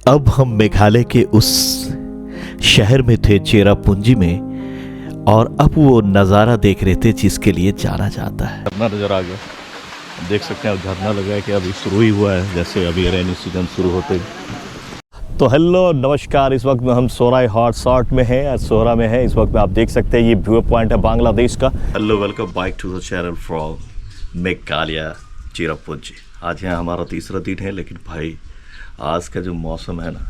अब हम मेघालय के उस शहर में थे, चेरापूंजी में, और अब वो नज़ारा देख रहे थे जिसके लिए जाना जाता है। झरना नज़र आ गया, देख सकते हैं। अब झरना लगा है कि अभी शुरू ही हुआ है, जैसे अभी रेनी सीजन शुरू होते ही। तो हेलो नमस्कार, इस वक्त में हम सोराई हॉट शॉट में हैं, सोहरा में हैं। इस वक्त में आप देख सकते हैं ये व्यू पॉइंट है बांग्लादेश का। Hello, welcome back to the channel from Meghalaya Cherrapunji. आज यहाँ हमारा तीसरा दिन है, लेकिन भाई आज का जो मौसम है ना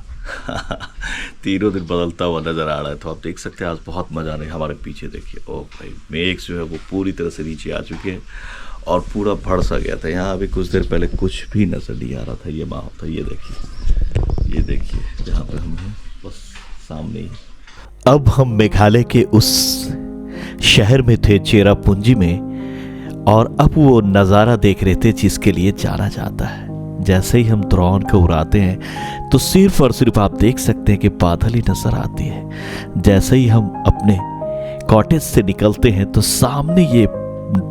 तीनों दिन बदलता हुआ नज़र आ रहा है। तो आप देख सकते हैं आज बहुत मज़ा नहीं। हमारे पीछे देखिए, ओ भाई मेघ जो है वो पूरी तरह से नीचे आ चुके हैं और पूरा भड़ सा गया था। यहाँ अभी कुछ देर पहले कुछ भी नज़र नहीं आ रहा था। ये माहौल था, ये देखिए जहाँ पे हम हैं, बस सामने ही। अब हम मेघालय के उस शहर में थे, चेरापूंजी में, और अब वो नज़ारा देख रहे थे जिसके लिए जाना जाता है। जैसे ही हम ड्रोन को उड़ाते हैं तो सिर्फ और सिर्फ आप देख सकते हैं कि बादल ही नज़र आती है। जैसे ही हम अपने कॉटेज से निकलते हैं तो सामने ये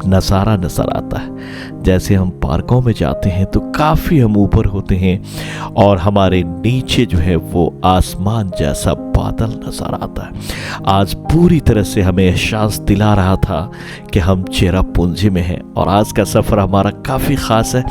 नज़ारा नज़र आता है। जैसे हम पार्कों में जाते हैं तो काफ़ी हम ऊपर होते हैं और हमारे नीचे जो है वो आसमान जैसा बादल नज़र आता है। आज पूरी तरह से हमें एहसास दिला रहा था कि हम चेरापूंजी में हैं। और आज का सफ़र हमारा काफ़ी ख़ास है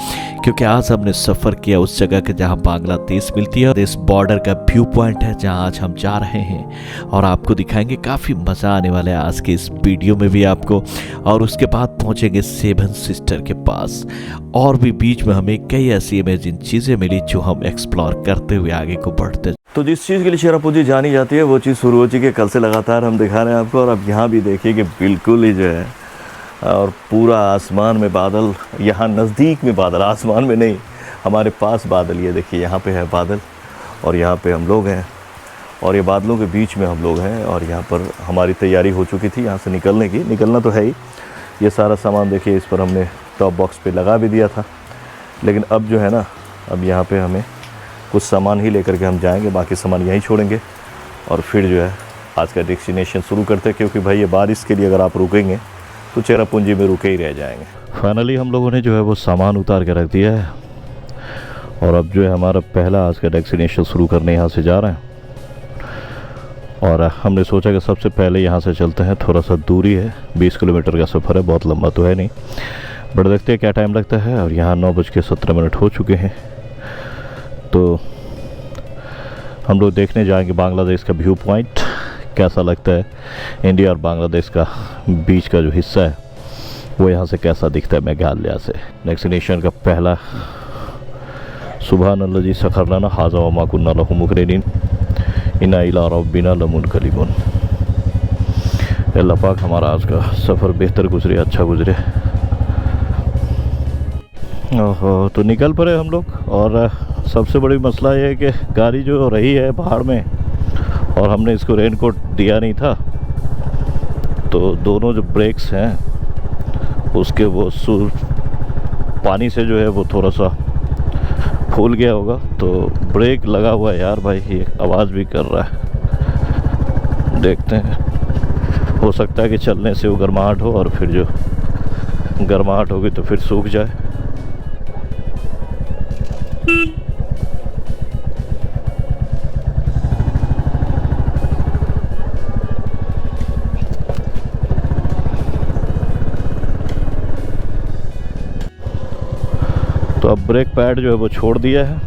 क्योंकि आज हमने सफ़र किया उस जगह के जहाँ बांग्लादेश मिलती है। इस बॉर्डर का व्यू पॉइंट है जहाँ आज हम जा रहे हैं और आपको दिखाएंगे। काफ़ी मज़ा आने वाला है आज के इस वीडियो में भी आपको। और उसके बाद पहुँचेंगे सेवन सिस्टर के पास, और भी बीच में हमें कई ऐसी इमेजिन चीज़ें मिली जो हम एक्सप्लोर करते हुए आगे को बढ़ते। तो जिस चीज़ के लिए चेरापूंजी जानी जाती है वो चीज़ शुरू हो चुकी है। कल से लगातार हम दिखा रहे हैं आपको। और अब यहाँ भी देखिए कि बिल्कुल ही जो है, और पूरा आसमान में बादल, यहाँ नज़दीक में बादल, आसमान में नहीं, हमारे पास बादल। ये देखिए यहाँ पे है बादल और यहाँ पे हम लोग हैं और ये बादलों के बीच में हम लोग हैं। और यहाँ पर हमारी तैयारी हो चुकी थी यहाँ से निकलने की। निकलना तो है ही। ये सारा सामान देखिए, इस पर हमने टॉप बॉक्स पे लगा भी दिया था। लेकिन अब जो है ना, अब यहाँ पे हमें कुछ सामान ही लेकर के हम जाएंगे, बाकी सामान यहीं छोड़ेंगे और फिर जो है आज का डेस्टिनेशन शुरू करते हैं। क्योंकि भाई ये बारिश के लिए अगर आप रुकेंगे तो चेरापूंजी में रुके ही रह जाएंगे। फाइनली हम लोगों ने जो है वो सामान उतार के रख दिया है और अब जो है हमारा पहला आज का डेस्टिनेशन शुरू करने यहाँ से जा रहे हैं। और हमने सोचा कि सबसे पहले यहाँ से चलते हैं। थोड़ा सा दूरी है, 20 किलोमीटर का सफ़र है, बहुत लंबा तो है नहीं, बट देखते हैं क्या टाइम लगता है। और यहाँ 9:17 हो चुके हैं। तो हम लोग देखने जाएंगे बांग्लादेश का व्यू पॉइंट कैसा लगता है। इंडिया और बांग्लादेश का बीच का जो हिस्सा है वो यहाँ से कैसा दिखता है मेघालय से। डेस्टिनेशन का पहला, सुबहान अल्लाह जी सखरना हाजा व माकुन्ना लहु मुकरिनीन इन्ना इला रब्बिना लमुनकलिबून। अल्लाह पाक हमारा आज का सफ़र बेहतर गुजरे, अच्छा गुजरे। ओहो, तो निकल पड़े हम लोग। और सबसे बड़ी मसला ये है कि गाड़ी जो रही है पहाड़ में और हमने इसको रेनकोट दिया नहीं था, तो दोनों जो ब्रेक्स हैं उसके वो पानी से जो है वो थोड़ा सा फूल गया होगा। तो ब्रेक लगा हुआ है यार भाई, ये आवाज़ भी कर रहा है। देखते हैं, हो सकता है कि चलने से वो गर्माहट हो और फिर जो गर्माहट होगी तो फिर सूख जाए। तो अब ब्रेक पैड जो है वो छोड़ दिया है,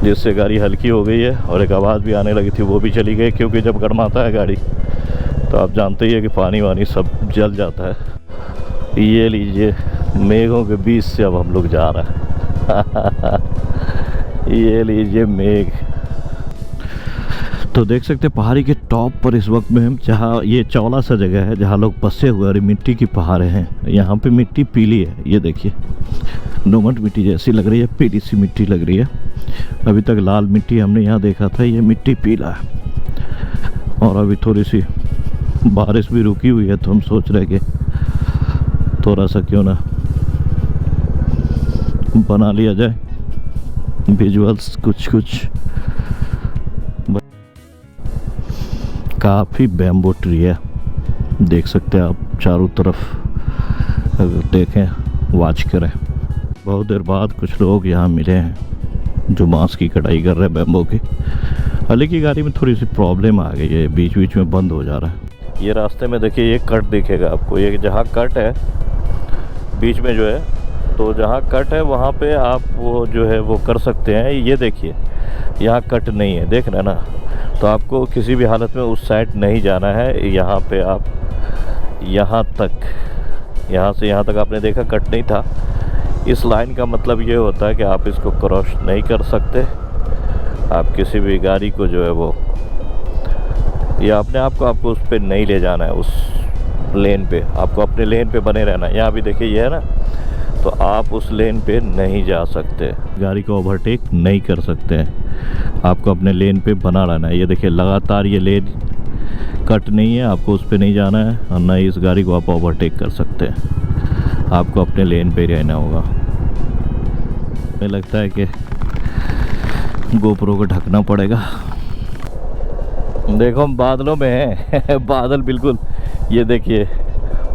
जिससे गाड़ी हल्की हो गई है। और एक आवाज़ भी आने लगी थी, वो भी चली गई। क्योंकि जब गर्माता है गाड़ी तो आप जानते ही है कि पानी वानी सब जल जाता है। ये लीजिए, मेघों के बीच से अब हम लोग जा रहे हैं ये लीजिए मेघ। तो देख सकते हैं पहाड़ी के टॉप पर इस वक्त में हम, जहाँ ये चौला सा जगह है जहाँ लोग बसे हुए और मिट्टी की पहाड़ें हैं। यहाँ पे मिट्टी पीली है, ये देखिए, दोमट मिट्टी जैसी लग रही है, पीली सी मिट्टी लग रही है। अभी तक लाल मिट्टी हमने यहाँ देखा था, ये मिट्टी पीला है। और अभी थोड़ी सी बारिश भी रुकी हुई है, तो हम सोच रहे कि थोड़ा सा क्यों ना बना लिया जाए विजुअल्स कुछ। काफ़ी बैम्बो ट्री है, देख सकते हैं आप चारों तरफ। अगर देखें, वॉच करें। बहुत देर बाद कुछ लोग यहाँ मिले हैं जो बांस की कटाई कर रहे हैं बैम्बो के। हालांकि की गाड़ी में थोड़ी सी प्रॉब्लम आ गई है, बीच बीच में बंद हो जा रहा है। ये रास्ते में देखिए ये कट दिखेगा आपको, ये जहाँ कट है बीच में जो है, तो जहाँ कट है वहाँ पे आप वो जो है वो कर सकते हैं। ये देखिए यहाँ कट नहीं है, देख रहे हैं ना, तो आपको किसी भी हालत में उस साइड नहीं जाना है। यहाँ पे आप यहाँ तक, यहाँ से यहाँ तक आपने देखा कट नहीं था। इस लाइन का मतलब ये होता है कि आप इसको क्रॉस नहीं कर सकते। आप किसी भी गाड़ी को जो है वो, ये अपने आप को आपको उस पर नहीं ले जाना है, उस लेन पे आपको अपने लेन पे बने रहना है। यहाँ भी देखिए ये है ना, तो आप उस लेन पे नहीं जा सकते, गाड़ी को ओवरटेक नहीं कर सकते हैं, आपको अपने लेन पे बना रहना है। ये देखिए लगातार ये लेन कट नहीं है, आपको उस पे नहीं जाना है और ना ही इस गाड़ी को आप ओवरटेक कर सकते हैं, आपको अपने लेन पे ही रहना होगा। मुझे लगता है कि गोप्रो को ढकना पड़ेगा। देखो हम बादलों में हैं बादल बिल्कुल, ये देखिए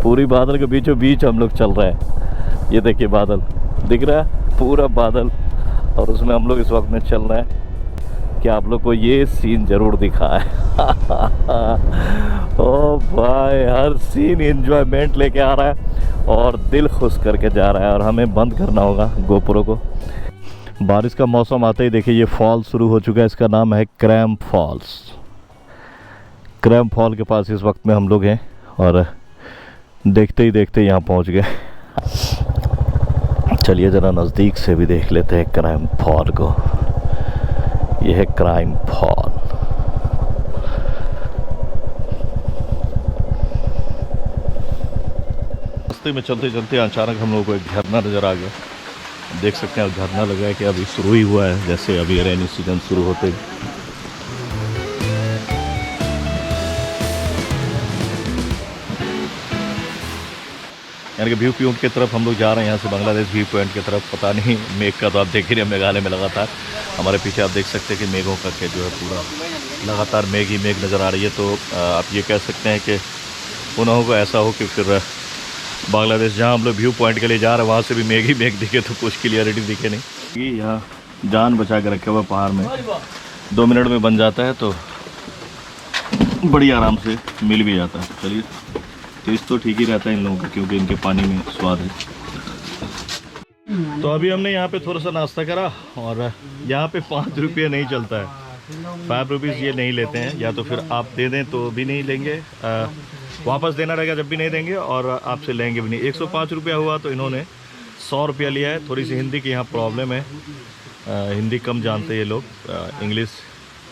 पूरी बादल के बीचों बीच हम लोग चल रहे हैं। ये देखिए बादल दिख रहा है, पूरा बादल, और उसमें हम लोग इस वक्त में चल रहे हैं। कि आप लोग को ये सीन ज़रूर दिखा है ओ भाई, हर सीन एंजॉयमेंट लेके आ रहा है और दिल खुश करके जा रहा है। और हमें बंद करना होगा गोप्रो को। बारिश का मौसम आते ही देखिए ये फॉल शुरू हो चुका है, इसका नाम है क्रैम्प फॉल्स। क्रैम्प फॉल के पास इस वक्त में हम लोग हैं और देखते ही देखते यहाँ पहुँच गए। चलिए ज़रा नज़दीक से भी देख लेते हैं क्रैम्प फॉल को। यह है क्रैम्प फॉल। रास्ते में चलते चलते अचानक हम लोगों को एक झरना नज़र आ गया। देख सकते हैं अब झरना लगा है कि अभी शुरू ही हुआ है, जैसे अभी रेनी सीजन शुरू होते ही। यानी कि व्यू पॉइंट की तरफ हम लोग जा रहे हैं, यहाँ से बांग्लादेश व्यू पॉइंट की तरफ। पता नहीं मेघ का तो आप देख ही रहे हैं, मेघालय में लगातार हमारे पीछे आप देख सकते हैं कि मेघों का के जो है पूरा लगातार मेघ ही मेघ नज़र आ रही है। तो आप ये कह सकते हैं कि उन्होंने को ऐसा हो कि फिर बांग्लादेश जहाँ हम लोग व्यू पॉइंट के लिए जा रहे हैं वहाँ से भी मेघ ही मेघ दिखे, तो कुछ क्लियरिटी दिखे नहीं। यहाँ जान बचा के रखे हुआ पहाड़ में 2 मिनट में बन जाता है, तो बड़ी आराम से मिल भी जाता है। चलिए टेस्ट तो ठीक ही रहता है इन लोगों का, क्योंकि इनके पानी में स्वाद है। तो अभी हमने यहाँ पे थोड़ा सा नाश्ता करा और यहाँ पे 5 रुपये नहीं चलता है, 5 रुपीज़ ये नहीं लेते हैं। या तो फिर आप दे दें तो भी नहीं लेंगे, वापस देना रहेगा जब भी नहीं देंगे, और आपसे लेंगे भी नहीं। 105 रुपया हुआ तो इन्होंने 100 रुपया लिया है। थोड़ी सी हिंदी की यहाँ प्रॉब्लम है, हिंदी कम जानते ये लोग, इंग्लिश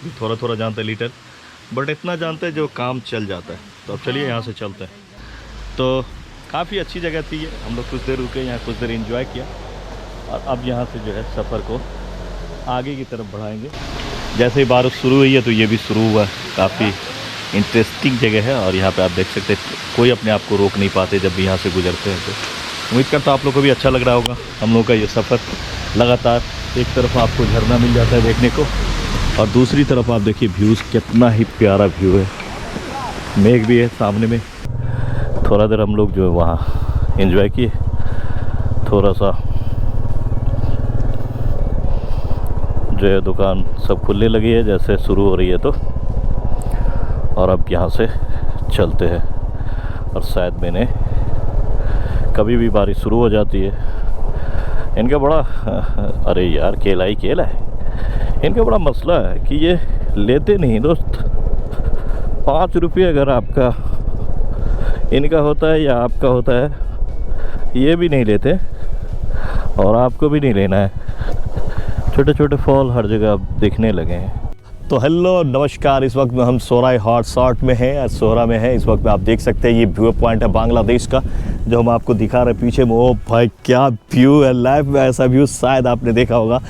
भी थोड़ा थोड़ा जानते हैं लिटिल, बट इतना जानते हैं जो काम चल जाता है। तो अब चलिए यहाँ से चलते हैं। तो काफ़ी अच्छी जगह थी ये, हम लोग कुछ देर रुके यहाँ, कुछ देर एंजॉय किया, और अब यहाँ से जो है सफ़र को आगे की तरफ बढ़ाएंगे। जैसे ही बारिश शुरू हुई है तो ये भी शुरू हुआ है। काफ़ी इंटरेस्टिंग जगह है और यहाँ पे आप देख सकते हैं कोई अपने आप को रोक नहीं पाते जब भी यहाँ से गुजरते हैं। तो उम्मीद करता हूँ आप लोग को भी अच्छा लग रहा होगा हम लोग का ये सफ़र। लगातार एक तरफ आपको झरना मिल जाता है देखने को, और दूसरी तरफ आप देखिए व्यूज़, कितना ही प्यारा व्यू है। मेघ भी है सामने में। थोड़ा देर हम लोग जो है वहाँ एंजॉय किए, थोड़ा सा जो है दुकान सब खुलने लगी है जैसे शुरू हो रही है तो। और अब यहाँ से चलते हैं, और शायद मैंने कभी भी बारिश शुरू हो जाती है इनका बड़ा अरे यार केला ही केला है। इनका बड़ा मसला है कि ये लेते नहीं दोस्त। 5 रुपये अगर आपका इनका होता है या आपका होता है, ये भी नहीं लेते और आपको भी नहीं लेना है। छोटे छोटे फॉल हर जगह अब दिखने लगे हैं। तो हेलो नमस्कार, इस वक्त में हम सोराई हॉट शॉट में हैं, सोरा में हैं। इस वक्त में आप देख सकते हैं ये व्यू पॉइंट है बांग्लादेश का, जो हम आपको दिखा रहे हैं पीछे में। ओ भाई क्या व्यू है, लाइफ में ऐसा व्यू शायद आपने देखा होगा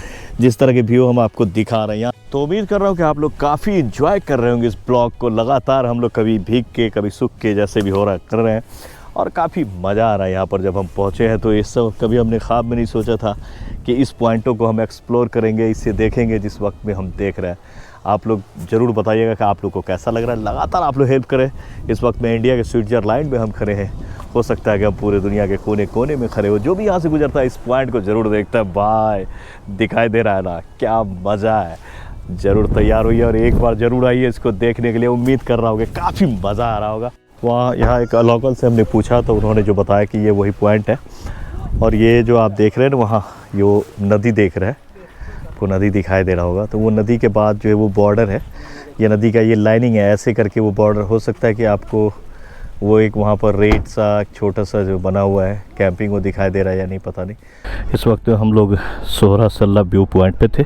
जिस तरह के व्यू हम आपको दिखा रहे हैं। तो उम्मीद कर रहा हूँ कि आप लोग काफ़ी इंजॉय कर रहे होंगे इस ब्लॉग को। लगातार हम लोग कभी भीग के कभी सूख के जैसे भी हो रहा कर रहे हैं, और काफ़ी मज़ा आ रहा है यहाँ पर। जब हम पहुँचे हैं तो इस सब कभी हमने ख्वाब में नहीं सोचा था कि इस पॉइंटों को हम एक्सप्लोर करेंगे, इससे देखेंगे जिस वक्त में हम देख रहे हैं। आप लोग ज़रूर बताइएगा कि आप लोग को कैसा लग रहा है। लगातार आप लोग हेल्प करें। इस वक्त में इंडिया के स्विट्ज़रलैंड में हम खड़े हैं। हो सकता है कि हम पूरे दुनिया के कोने कोने में खड़े हो। जो भी यहाँ से गुजरता है इस पॉइंट को ज़रूर देखता है। भाई दिखाई दे रहा है ना, क्या मज़ा है। ज़रूर तैयार होइए और एक बार ज़रूर आइए इसको देखने के लिए। उम्मीद कर रहा होगा काफ़ी मज़ा आ रहा होगा। वहाँ यहाँ एक लोकल से हमने पूछा तो उन्होंने जो बताया कि ये वही पॉइंट है। और ये जो आप देख रहे हैं ना वहाँ यो नदी देख रहे हैं, आपको नदी दिखाई दे रहा होगा। तो वो नदी के बाद जो है वो बॉर्डर है, ये नदी का ये लाइनिंग है, ऐसे करके वो बॉर्डर। हो सकता है कि आपको वो एक वहाँ पर रेत सा छोटा सा जो बना हुआ है कैंपिंग, वो दिखाई दे रहा है या नहीं पता नहीं। इस वक्त हम लोग सोहरा सल्ला व्यू पॉइंट पे थे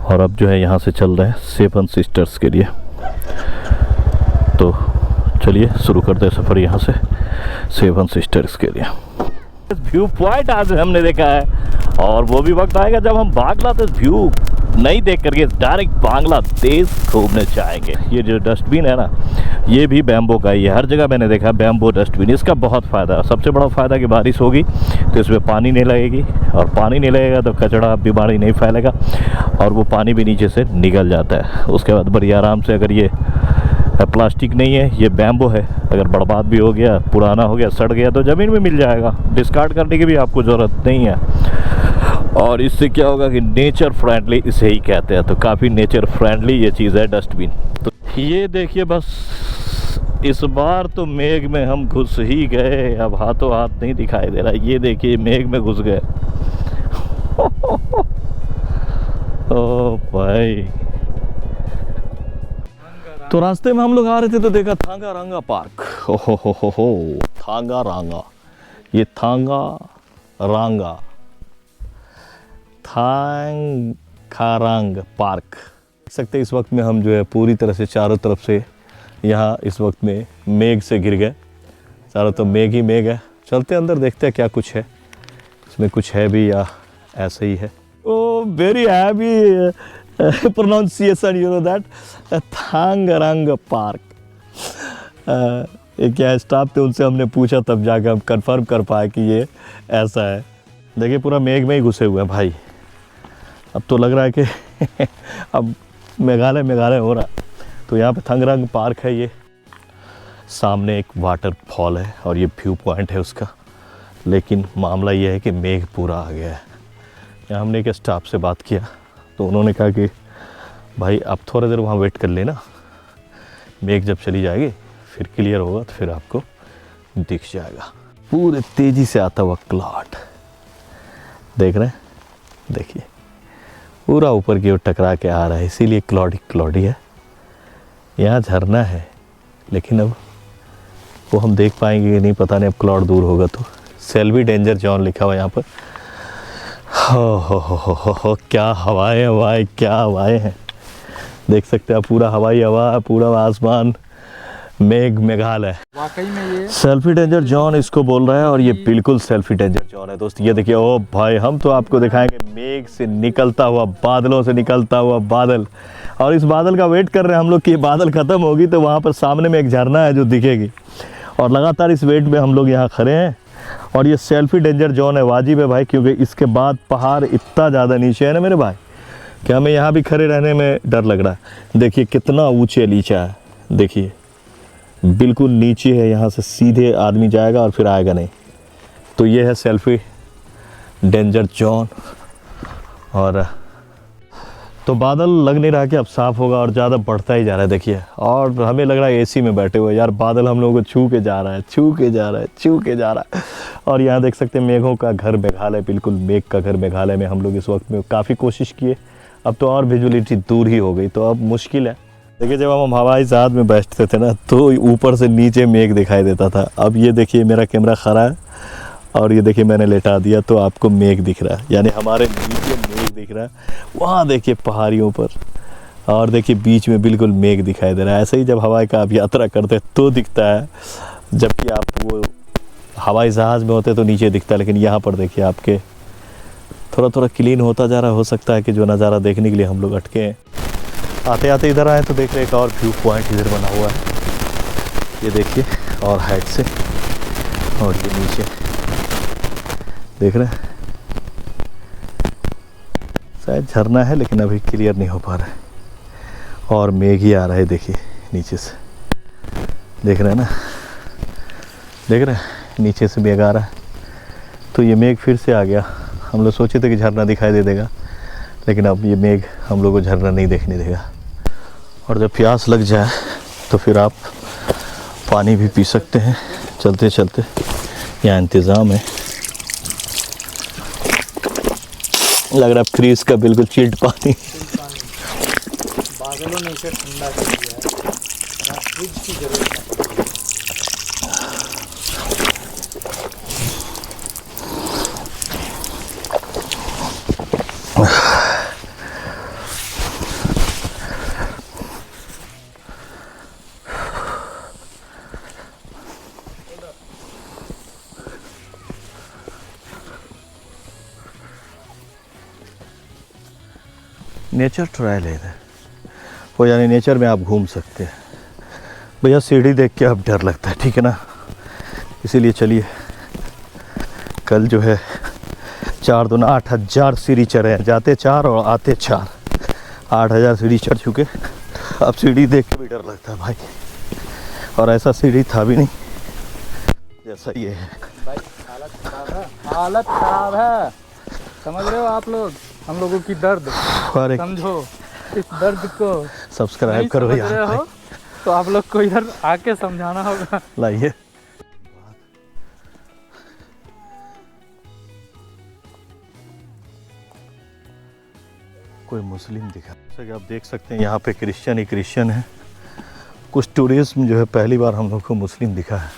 और अब जो है यहाँ से चल रहे हैं सेवन सिस्टर्स के लिए। तो चलिए शुरू करते हैं सफ़र यहाँ से सेवन सिस्टर्स के लिए। व्यू पॉइंट आज हमने देखा है और वो भी वक्त आएगा जब हम बांग्लादेश व्यू नहीं देख करके डायरेक्ट बांग्लादेश घूमने जाएंगे। ये जो डस्टबिन है ना, ये भी बैम्बो का ही है। हर जगह मैंने देखा बैम्बो डस्टबिन। इसका बहुत फ़ायदा है। सबसे बड़ा फ़ायदा कि बारिश होगी तो इसमें पानी नहीं लगेगी, और पानी नहीं लगेगा तो कचरा बीमारी नहीं फैलेगा और वो पानी भी नीचे से निकल जाता है। उसके बाद बड़ी आराम से, अगर ये प्लास्टिक नहीं है, ये बैम्बो है, अगर बर्बाद भी हो गया, पुराना हो गया, सड़ गया तो ज़मीन में मिल जाएगा। डिस्कार्ड करने की भी आपको ज़रूरत नहीं है। और इससे क्या होगा कि नेचर फ्रेंडली इसे ही कहते हैं। तो काफ़ी नेचर फ्रेंडली ये चीज़ है डस्टबिन। तो ये देखिए, बस इस बार तो मेघ में हम घुस ही गए। अब हाथों हाथ नहीं दिखाई दे रहा। ये देखिए मेघ में घुस गए। ओ भाई, तो रास्ते में हम लोग आ रहे थे तो देखा थांगा रांगा पार्क। हो थांगा रांगा, ये थांगा रांगा थांगखारांग पार्क देख सकते हैं। इस वक्त में हम जो है पूरी तरह से चारों तरफ से यहाँ इस वक्त में मेघ से घिर गए। चारों तरफ मेघ ही मेघ है। चलते अंदर देखते हैं क्या कुछ है, इसमें कुछ है भी या ऐसे ही है। Oh very heavy pronunciation, you know that थांगरंग पार्क। ये क्या स्टाफ थे, उनसे हमने पूछा तब जाकर हम कंफर्म कर पाए कि ये ऐसा है। देखिए पूरा मेघ में ही घुसे हुए हैं भाई। अब तो लग रहा है कि अब मेघालय हो रहा। तो यहाँ पे थांगरंग पार्क है। ये सामने एक वाटरफॉल है और ये व्यू पॉइंट है उसका। लेकिन मामला ये है कि मेघ पूरा आ गया है। यहाँ हमने एक स्टाफ से बात किया तो उन्होंने कहा कि भाई आप थोड़ा देर वहाँ वेट कर लेना, मेघ जब चली जाएगी फिर क्लियर होगा तो फिर आपको दिख जाएगा। पूरे तेज़ी से आता हुआ क्लाउड देख रहे हैं, देखिए पूरा ऊपर की ओर टकरा के आ रहा है, इसीलिए क्लाउडी है। यहाँ झरना है लेकिन अब वो हम देख पाएंगे कि नहीं पता नहीं। अब क्लाउड दूर होगा तो। सेल्वी डेंजर जोन लिखा हुआ यहाँ पर। हो क्या हवाएं क्या हवाएं हैं। देख सकते हैं पूरा हवाई हवा, पूरा आसमान, मेघालय। वाकई में ये सेल्फी डेंजर जोन इसको बोल रहा है और ये बिल्कुल सेल्फी डेंजर जोन है दोस्त। ये देखिए, ओ भाई हम तो आपको दिखाएंगे मेघ से निकलता हुआ, बादलों से निकलता हुआ बादल। और इस बादल का वेट कर रहे हैं हम लोग कि ये बादल ख़त्म होगी तो वहाँ पर सामने में एक झरना है जो दिखेगी। और लगातार इस वेट में हम लोग यहाँ खड़े हैं। और ये सेल्फी डेंजर जोन है, वाजिब है भाई, क्योंकि इसके बाद पहाड़ इतना ज़्यादा नीचे है ना मेरे भाई कि हमें यहाँ भी खड़े रहने में डर लग रहा है। देखिए कितना ऊंचे नीचा है, देखिए बिल्कुल नीचे है। यहाँ से सीधे आदमी जाएगा और फिर आएगा नहीं। तो ये है सेल्फी डेंजर जोन। और तो बादल लग नहीं रहा कि अब साफ़ होगा और ज़्यादा बढ़ता ही जा रहा है। देखिए, और हमें लग रहा है एसी में बैठे हुए यार। बादल हम लोगों को छू के जा रहा है। और यहाँ देख सकते हैं मेघों का घर मेघालय, बिल्कुल मेघ का घर मेघालय में हम लोग इस वक्त में काफ़ी कोशिश किए। अब तो और विजुअलिटी दूर ही हो गई तो अब मुश्किल है। देखिए जब हम हवाई जहाज में बैठते थे ना तो ऊपर से नीचे मेघ दिखाई देता था। अब ये देखिए मेरा कैमरा खड़ा है और ये देखिए मैंने लेटा दिया तो आपको मेघ दिख रहा है, यानी हमारे नीचे मेघ दिख रहा है। वहाँ देखिए पहाड़ियों पर, और देखिए बीच में बिल्कुल मेघ दिखाई दे रहा है। ऐसे ही जब हवाई का आप यात्रा करते हैं तो दिखता है, जबकि आप वो हवाई जहाज़ में होते तो नीचे दिखता है। लेकिन यहाँ पर देखिए आपके थोड़ा क्लीन होता जा रहा है। हो सकता है कि जो नज़ारा देखने के लिए हम लोग अटके हैं। आते आते इधर आए तो देख रहे एक और व्यू पॉइंट इधर बना हुआ है। ये देखिए और हाइट से और ये नीचे देख रहे हैं, शायद झरना है लेकिन अभी क्लियर नहीं हो पा रहा है। और मेघ ही आ रहा है, देखिए नीचे से, देख रहे हैं ना, देख रहे हैं नीचे से मेघ आ रहा है। तो ये मेघ फिर से आ गया। हम लोग सोचे थे कि झरना दिखाई दे देगा, लेकिन अब ये मेघ हम लोग को झरना नहीं देखने देगा। और जब प्यास लग जाए तो फिर आप पानी भी पी सकते हैं चलते चलते, यहाँ इंतज़ाम है। लग रहा है फ्रीज का बिल्कुल चिल्ड पानी। बादलों ने इसे ठंडा कर दिया है, यहाँ फ्रिज की जरूरत नहीं। नेचर ट्रायल है इधर, वो यानी नेचर में आप घूम सकते हैं। भैया सीढ़ी देख के अब डर लगता है, ठीक है ना, इसीलिए चलिए। कल जो है 4 दूना 8,000 सीढ़ी चढ़े हैं, जाते 4 और आते 4, 8,000 सीढ़ी चढ़ चुके। अब सीढ़ी देख के भी डर लगता है भाई, और ऐसा सीढ़ी था भी नहीं जैसा ये है। भाई हालत खराब है, हालत खराब है, समझ रहे हो आप लोग हम लोगों की दर्द, अरे समझो इस दर्द को। सब्सक्राइब नहीं करो समझ यार रहे भाई। हो तो आप लोग को इधर आके समझाना होगा। लाइए, कोई मुस्लिम दिखा। जैसा कि आप देख सकते हैं यहाँ पे क्रिश्चियन ही क्रिश्चियन है। कुछ टूरिज्म जो है, पहली बार हम लोग को मुस्लिम दिखा है।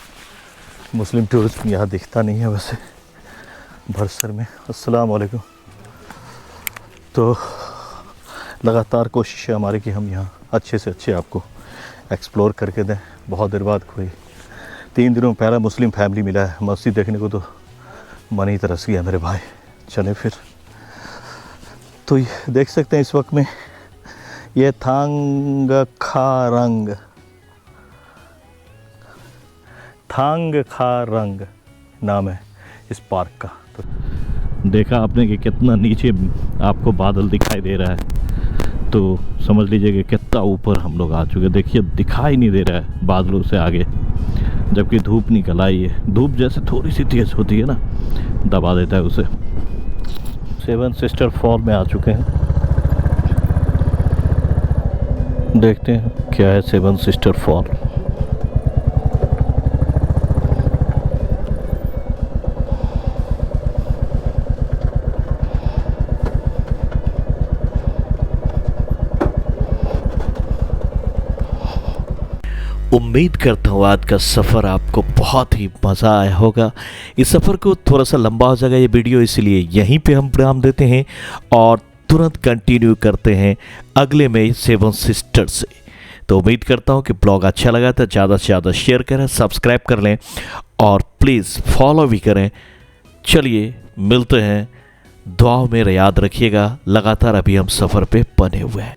मुस्लिम टूरिज्म यहाँ दिखता नहीं है वैसे भरसर में। अस्सलाम वालेकुम। तो लगातार कोशिश है हमारी कि हम यहाँ अच्छे से अच्छे आपको एक्सप्लोर करके दें। बहुत देर बाद कोई 3 दिनों पहले मुस्लिम फैमिली मिला है, मस्जिद देखने को तो मन ही तरस गया मेरे भाई। चले फिर, तो ये देख सकते हैं इस वक्त में ये थांग खा रंग नाम है इस पार्क का। तो देखा आपने कि कितना नीचे आपको बादल दिखाई दे रहा है, तो समझ लीजिए कि कितना ऊपर हम लोग आ चुके। देखिए दिखाई नहीं दे रहा है बादलों से आगे, जबकि धूप निकल आई है। धूप जैसे थोड़ी सी तेज़ होती है ना, दबा देता है उसे। 7 सिस्टर फॉल में आ चुके हैं, देखते हैं क्या है 7 सिस्टर फॉल। उम्मीद करता हूँ आज का सफ़र आपको बहुत ही मज़ा आया होगा। इस सफ़र को थोड़ा सा लंबा हो जाएगा ये वीडियो, इसलिए यहीं पे हम विराम देते हैं और तुरंत कंटिन्यू करते हैं अगले में 7 सिस्टर से। तो उम्मीद करता हूँ कि ब्लॉग अच्छा लगा तो ज़्यादा से ज़्यादा शेयर करें, सब्सक्राइब कर लें और प्लीज़ फॉलो भी करें। चलिए मिलते हैं, दुआओं में याद रखिएगा। लगातार अभी हम सफ़र पे बने हुए हैं।